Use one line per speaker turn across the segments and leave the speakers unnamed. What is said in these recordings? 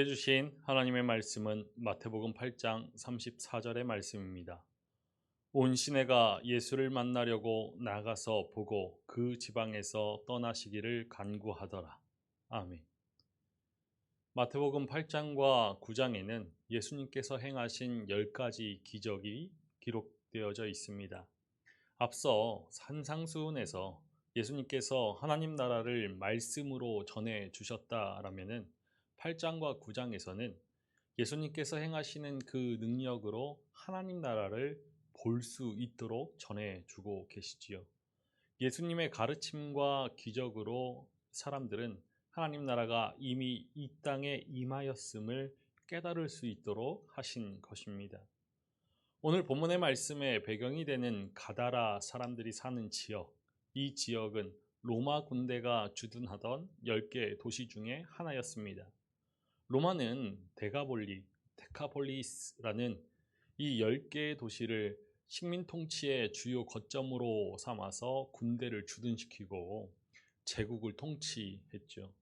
우리에게 주신 하나님의 말씀은 마태복음 8장 34절의 말씀입니다. 온 시내가 예수를 만나려고 나가서 보고 그 지방에서 떠나시기를 간구하더라. 아멘. 마태복음 8장과 9장에는 예수님께서 행하신 10가지 기적이 기록되어져 있습니다. 앞서 산상수훈에서 예수님께서 하나님 나라를 말씀으로 전해 주셨다라면은 8장과 9장에서는 예수님께서 행하시는 그 능력으로 하나님 나라를 볼 수 있도록 전해 주고 계시지요. 예수님의 가르침과 기적으로 사람들은 하나님 나라가 이미 이 땅에 임하였음을 깨달을 수 있도록 하신 것입니다. 오늘 본문의 말씀의 배경이 되는 가다라 사람들이 사는 지역, 이 지역은 로마 군대가 주둔하던 10개 도시 중에 하나였습니다. 로마는 데카폴리스라는 이 10개의 도시를 식민 통치의 주요 거점으로 삼아서 군대를 주둔시키고 제국을 통치했죠.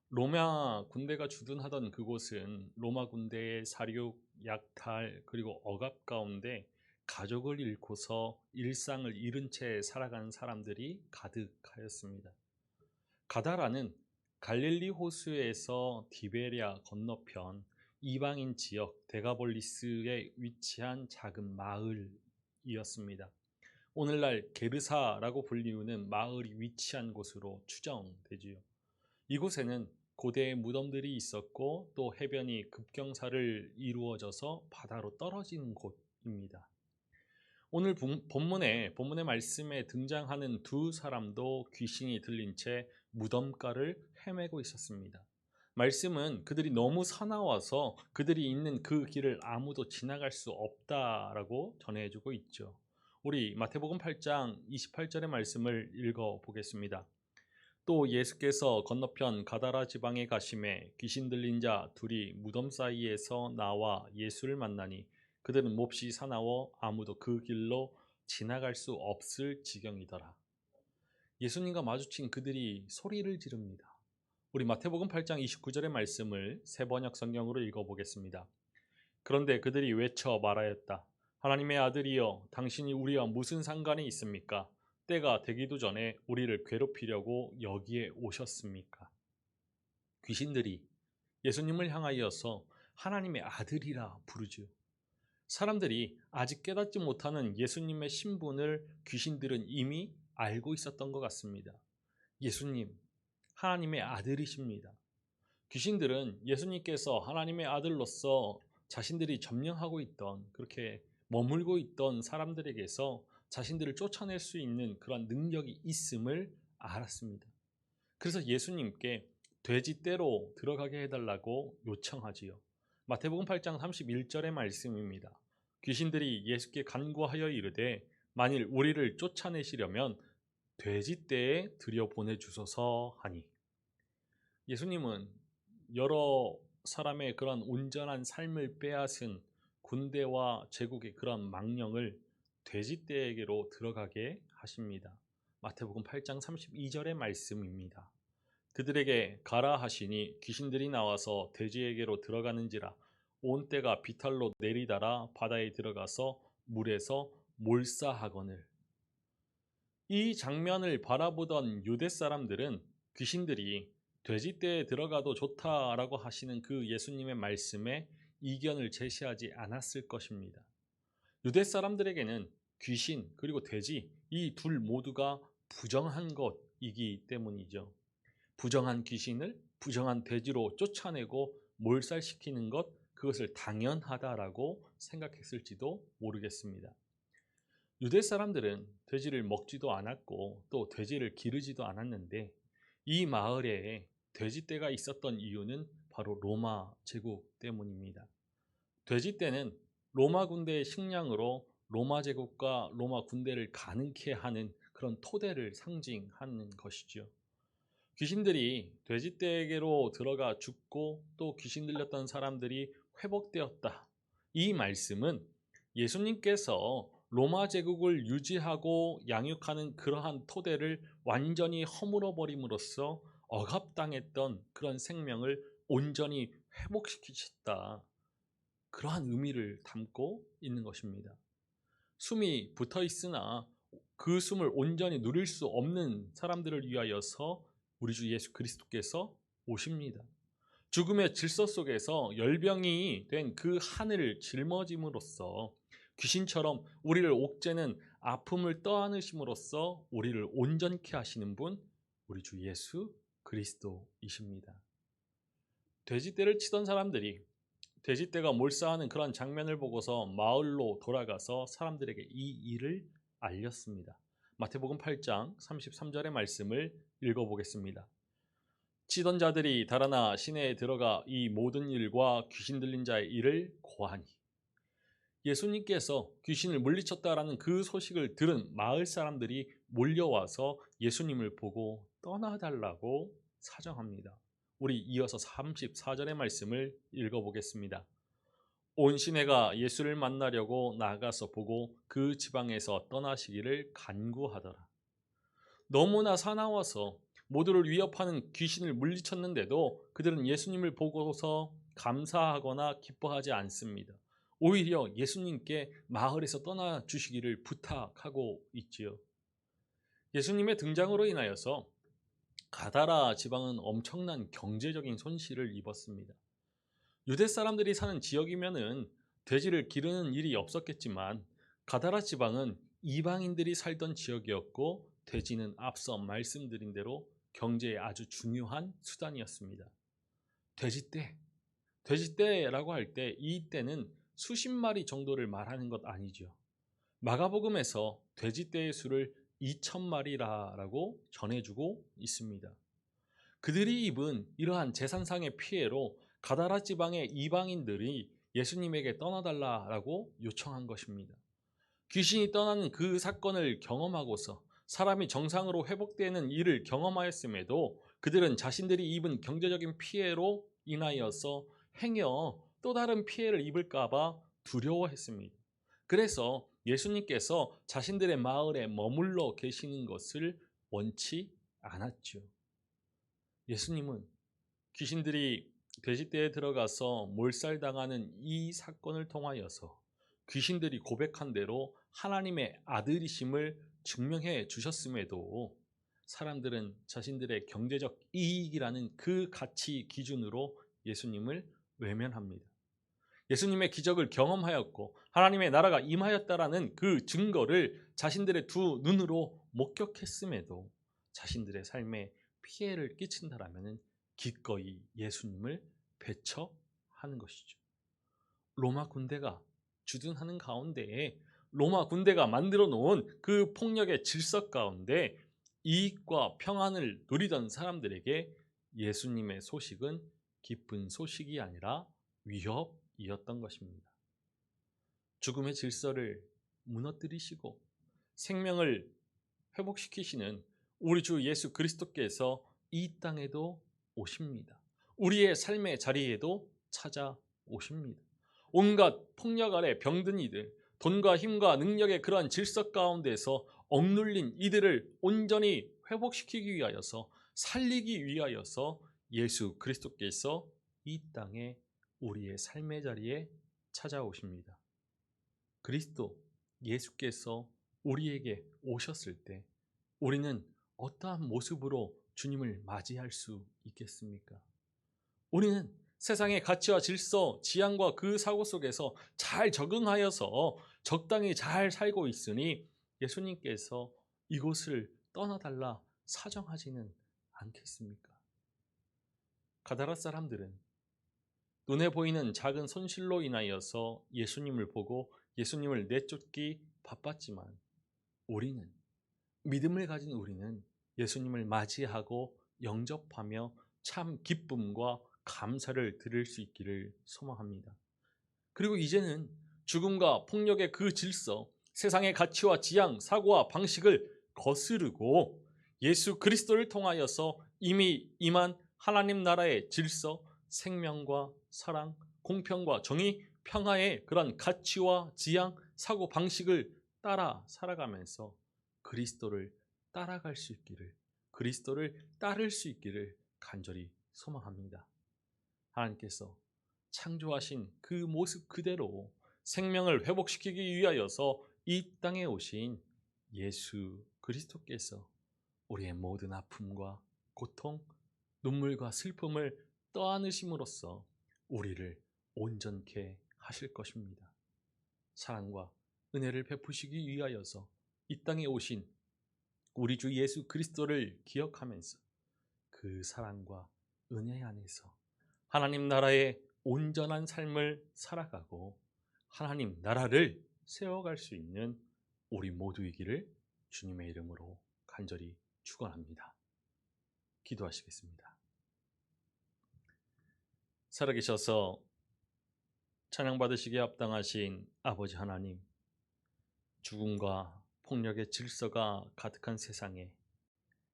로마 군대가 주둔하던 그곳은 로마 군대의 사륙, 약탈, 그리고 억압 가운데 가족을 잃고서 일상을 잃은 채 살아가는 사람들이 가득하였습니다. 가다라는 갈릴리 호수에서 디베랴 건너편 이방인 지역 데가볼리스에 위치한 작은 마을이었습니다. 오늘날 게르사라고 불리우는 마을이 위치한 곳으로 추정되지요. 이곳에는 고대의 무덤들이 있었고 또 해변이 급경사를 이루어져서 바다로 떨어지는 곳입니다. 오늘 본문의 말씀에 등장하는 두 사람도 귀신이 들린 채 무덤가를 헤매고 있었습니다. 말씀은 그들이 너무 사나워서 그들이 있는 그 길을 아무도 지나갈 수 없다라고 전해주고 있죠. 우리 마태복음 8장 28절의 말씀을 읽어보겠습니다. 또 예수께서 건너편 가다라 지방에 가심에 귀신 들린 자 둘이 무덤 사이에서 나와 예수를 만나니 그들은 몹시 사나워 아무도 그 길로 지나갈 수 없을 지경이더라. 예수님과 마주친 그들이 소리를 지릅니다. 우리 마태복음 8장 29절의 말씀을 새번역 성경으로 읽어보겠습니다. 그런데 그들이 외쳐 말하였다. 하나님의 아들이여, 당신이 우리와 무슨 상관이 있습니까? 때가 되기도 전에 우리를 괴롭히려고 여기에 오셨습니까? 귀신들이 예수님을 향하여서 하나님의 아들이라 부르죠. 사람들이 아직 깨닫지 못하는 예수님의 신분을 귀신들은 이미 알고 있었던 것 같습니다. 예수님, 하나님의 아들이십니다. 귀신들은 예수님께서 하나님의 아들로서 자신들이 점령하고 있던, 그렇게 머물고 있던 사람들에게서 자신들을 쫓아낼 수 있는 그런 능력이 있음을 알았습니다. 그래서 예수님께 돼지떼로 들어가게 해달라고 요청하지요. 마태복음 8장 31절의 말씀입니다. 귀신들이 예수께 간구하여 이르되 만일 우리를 쫓아내시려면 돼지떼에 들여보내주소서 하니, 예수님은 여러 사람의 그런 온전한 삶을 빼앗은 군대와 제국의 그런 망령을 돼지떼에게로 들어가게 하십니다. 마태복음 8장 32절의 말씀입니다. 그들에게 가라 하시니 귀신들이 나와서 돼지에게로 들어가는지라 온 떼가 비탈로 내리달아 바다에 들어가서 물에서 몰사하거늘. 이 장면을 바라보던 유대 사람들은 귀신들이 돼지떼에 들어가도 좋다라고 하시는 그 예수님의 말씀에 이견을 제시하지 않았을 것입니다. 유대 사람들에게는 귀신 그리고 돼지, 이 둘 모두가 부정한 것이기 때문이죠. 부정한 귀신을 부정한 돼지로 쫓아내고 몰살시키는 것, 그것을 당연하다라고 생각했을지도 모르겠습니다. 유대 사람들은 돼지를 먹지도 않았고 또 돼지를 기르지도 않았는데, 이 마을에 돼지떼가 있었던 이유는 바로 로마 제국 때문입니다. 돼지떼는 로마 군대의 식량으로 로마 제국과 로마 군대를 가능케 하는 그런 토대를 상징하는 것이죠. 귀신들이 돼지떼에게로 들어가 죽고 또 귀신 들렸던 사람들이 회복되었다. 이 말씀은 예수님께서 로마 제국을 유지하고 양육하는 그러한 토대를 완전히 허물어 버림으로써 억압당했던 그런 생명을 온전히 회복시키셨다. 그러한 의미를 담고 있는 것입니다. 숨이 붙어 있으나 그 숨을 온전히 누릴 수 없는 사람들을 위하여서 우리 주 예수 그리스도께서 오십니다. 죽음의 질서 속에서 열병이 된 그 하늘을 짊어짐으로써 귀신처럼 우리를 옥죄는 아픔을 떠안으심으로써 우리를 온전케 하시는 분, 우리 주 예수 그리스도이십니다. 돼지떼를 치던 사람들이 돼지떼가 몰사하는 그런 장면을 보고서 마을로 돌아가서 사람들에게 이 일을 알렸습니다. 마태복음 8장 33절의 말씀을 읽어보겠습니다. 치던 자들이 달아나 시내에 들어가 이 모든 일과 귀신 들린 자의 일을 고하니, 예수님께서 귀신을 물리쳤다라는 그 소식을 들은 마을 사람들이 몰려와서 예수님을 보고 떠나달라고 사정합니다. 우리 이어서 34절의 말씀을 읽어보겠습니다. 온 시내가 예수를 만나려고 나가서 보고 그 지방에서 떠나시기를 간구하더라. 너무나 사나워서 모두를 위협하는 귀신을 물리쳤는데도 그들은 예수님을 보고서 감사하거나 기뻐하지 않습니다. 오히려 예수님께 마을에서 떠나 주시기를 부탁하고 있지요. 예수님의 등장으로 인하여서 가다라 지방은 엄청난 경제적인 손실을 입었습니다. 유대 사람들이 사는 지역이면은 돼지를 기르는 일이 없었겠지만 가다라 지방은 이방인들이 살던 지역이었고 돼지는 앞서 말씀드린 대로 경제에 아주 중요한 수단이었습니다. 돼지떼라고 할 때 이 떼는 수십 마리 정도를 말하는 것 아니죠. 마가복음에서 돼지떼의 수를 2,000마리라고 전해주고 있습니다. 그들이 입은 이러한 재산상의 피해로 가다라 지방의 이방인들이 예수님에게 떠나달라고 요청한 것입니다. 귀신이 떠나는 그 사건을 경험하고서 사람이 정상으로 회복되는 일을 경험하였음에도 그들은 자신들이 입은 경제적인 피해로 인하여서 행여 또 다른 피해를 입을까 봐 두려워했습니다. 그래서 예수님께서 자신들의 마을에 머물러 계시는 것을 원치 않았죠. 예수님은 귀신들이 돼지떼에 들어가서 몰살당하는 이 사건을 통하여서 귀신들이 고백한 대로 하나님의 아들이심을 증명해 주셨음에도 사람들은 자신들의 경제적 이익이라는 그 가치 기준으로 예수님을 외면합니다. 예수님의 기적을 경험하였고 하나님의 나라가 임하였다라는 그 증거를 자신들의 두 눈으로 목격했음에도 자신들의 삶에 피해를 끼친다라면 기꺼이 예수님을 배척하는 것이죠. 로마 군대가 주둔하는 가운데에 로마 군대가 만들어 놓은 그 폭력의 질서 가운데 이익과 평안을 누리던 사람들에게 예수님의 소식은 기쁜 소식이 아니라 위협이었던 것입니다. 죽음의 질서를 무너뜨리시고 생명을 회복시키시는 우리 주 예수 그리스도께서 이 땅에도 오십니다. 우리의 삶의 자리에도 찾아오십니다. 온갖 폭력 아래 병든 이들, 돈과 힘과 능력의 그러한 질서 가운데서 억눌린 이들을 온전히 회복시키기 위하여서 살리기 위하여서 예수 그리스도께서 이 땅에 우리의 삶의 자리에 찾아오십니다. 그리스도 예수께서 우리에게 오셨을 때 우리는 어떠한 모습으로 주님을 맞이할 수 있겠습니까? 우리는 세상의 가치와 질서, 지향과 그 사고 속에서 잘 적응하여서 적당히 잘 살고 있으니 예수님께서 이곳을 떠나달라 사정하지는 않겠습니까? 가다라 사람들은 눈에 보이는 작은 손실로 인하여서 예수님을 보고 예수님을 내쫓기 바빴지만 우리는, 믿음을 가진 우리는 예수님을 맞이하고 영접하며 참 기쁨과 감사를 드릴 수 있기를 소망합니다. 그리고 이제는 죽음과 폭력의 그 질서, 세상의 가치와 지향, 사고와 방식을 거스르고 예수 그리스도를 통하여서 이미 임한 하나님 나라의 질서, 생명과 사랑, 공평과 정의, 평화의 그런 가치와 지향, 사고 방식을 따라 살아가면서 그리스도를 따라갈 수 있기를, 그리스도를 따를 수 있기를 간절히 소망합니다. 하나님께서 창조하신 그 모습 그대로 생명을 회복시키기 위하여서 이 땅에 오신 예수 그리스도께서 우리의 모든 아픔과 고통, 눈물과 슬픔을 떠안으심으로써 우리를 온전케 하실 것입니다. 사랑과 은혜를 베푸시기 위하여서 이 땅에 오신 우리 주 예수 그리스도를 기억하면서 그 사랑과 은혜 안에서 하나님 나라의 온전한 삶을 살아가고 하나님 나라를 세워갈 수 있는 우리 모두이기를 주님의 이름으로 간절히 축원합니다. 기도하시겠습니다. 살아계셔서 찬양받으시기에 합당하신 아버지 하나님, 죽음과 폭력의 질서가 가득한 세상에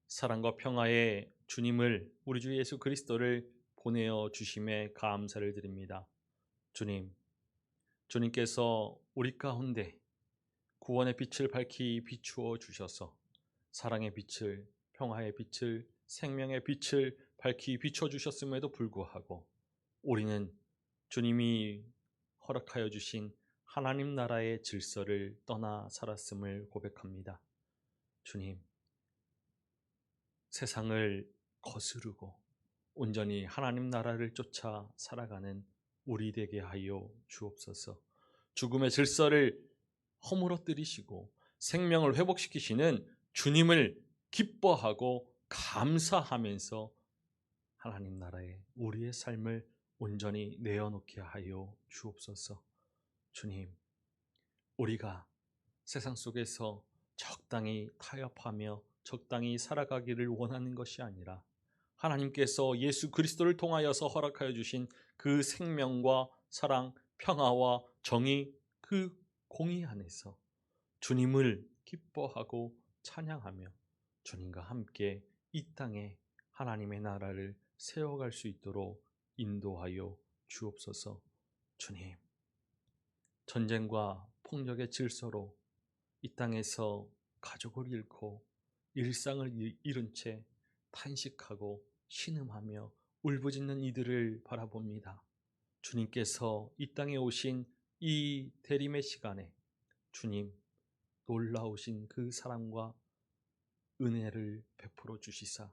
사랑과 평화의 주님을, 우리 주 예수 그리스도를 보내어 주심에 감사를 드립니다. 주님, 주님께서 우리 가운데 구원의 빛을 밝히 비추어 주셔서 사랑의 빛을, 평화의 빛을, 생명의 빛을 밝히 비춰 주셨음에도 불구하고 우리는 주님이 허락하여 주신 하나님 나라의 질서를 떠나 살았음을 고백합니다. 주님, 세상을 거스르고 온전히 하나님 나라를 쫓아 살아가는 우리 되게 하여 주옵소서. 죽음의 질서를 허물어뜨리시고 생명을 회복시키시는 주님을 기뻐하고 감사하면서 하나님 나라에 우리의 삶을 온전히 내어놓게 하여 주옵소서. 주님, 우리가 세상 속에서 적당히 타협하며 적당히 살아가기를 원하는 것이 아니라 하나님께서 예수 그리스도를 통하여서 허락하여 주신 그 생명과 사랑, 평화와 정의, 그 공의 안에서 주님을 기뻐하고 찬양하며 주님과 함께 이 땅에 하나님의 나라를 세워갈 수 있도록 인도하여 주옵소서. 주님, 전쟁과 폭력의 질서로 이 땅에서 가족을 잃고 일상을 잃은 채 탄식하고 신음하며 울부짖는 이들을 바라봅니다. 주님께서 이 땅에 오신 이 대림의 시간에 주님, 놀라우신 그 사랑과 은혜를 베풀어 주시사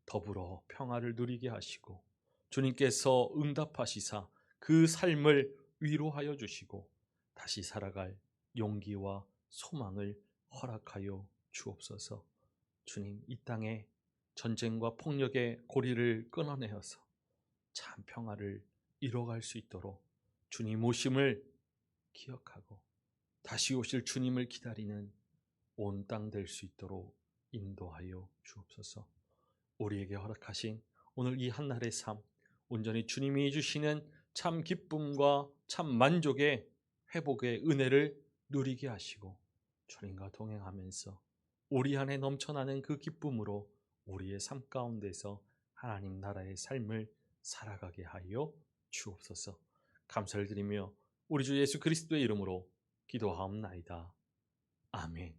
더불어 평화를 누리게 하시고 주님께서 응답하시사 그 삶을 위로하여 주시고 다시 살아갈 용기와 소망을 허락하여 주옵소서. 주님, 이 땅에 전쟁과 폭력의 고리를 끊어내어서 참 평화를 이뤄갈 수 있도록 주님 오심을 기억하고 다시 오실 주님을 기다리는 온 땅 될 수 있도록 인도하여 주옵소서. 우리에게 허락하신 오늘 이 한날의 삶, 온전히 주님이 주시는 참 기쁨과 참 만족의 회복의 은혜를 누리게 하시고 주님과 동행하면서 우리 안에 넘쳐나는 그 기쁨으로 우리의 삶 가운데서 하나님 나라의 삶을 살아가게 하여 주옵소서. 감사를 드리며 우리 주 예수 그리스도의 이름으로 기도하옵나이다. 아멘.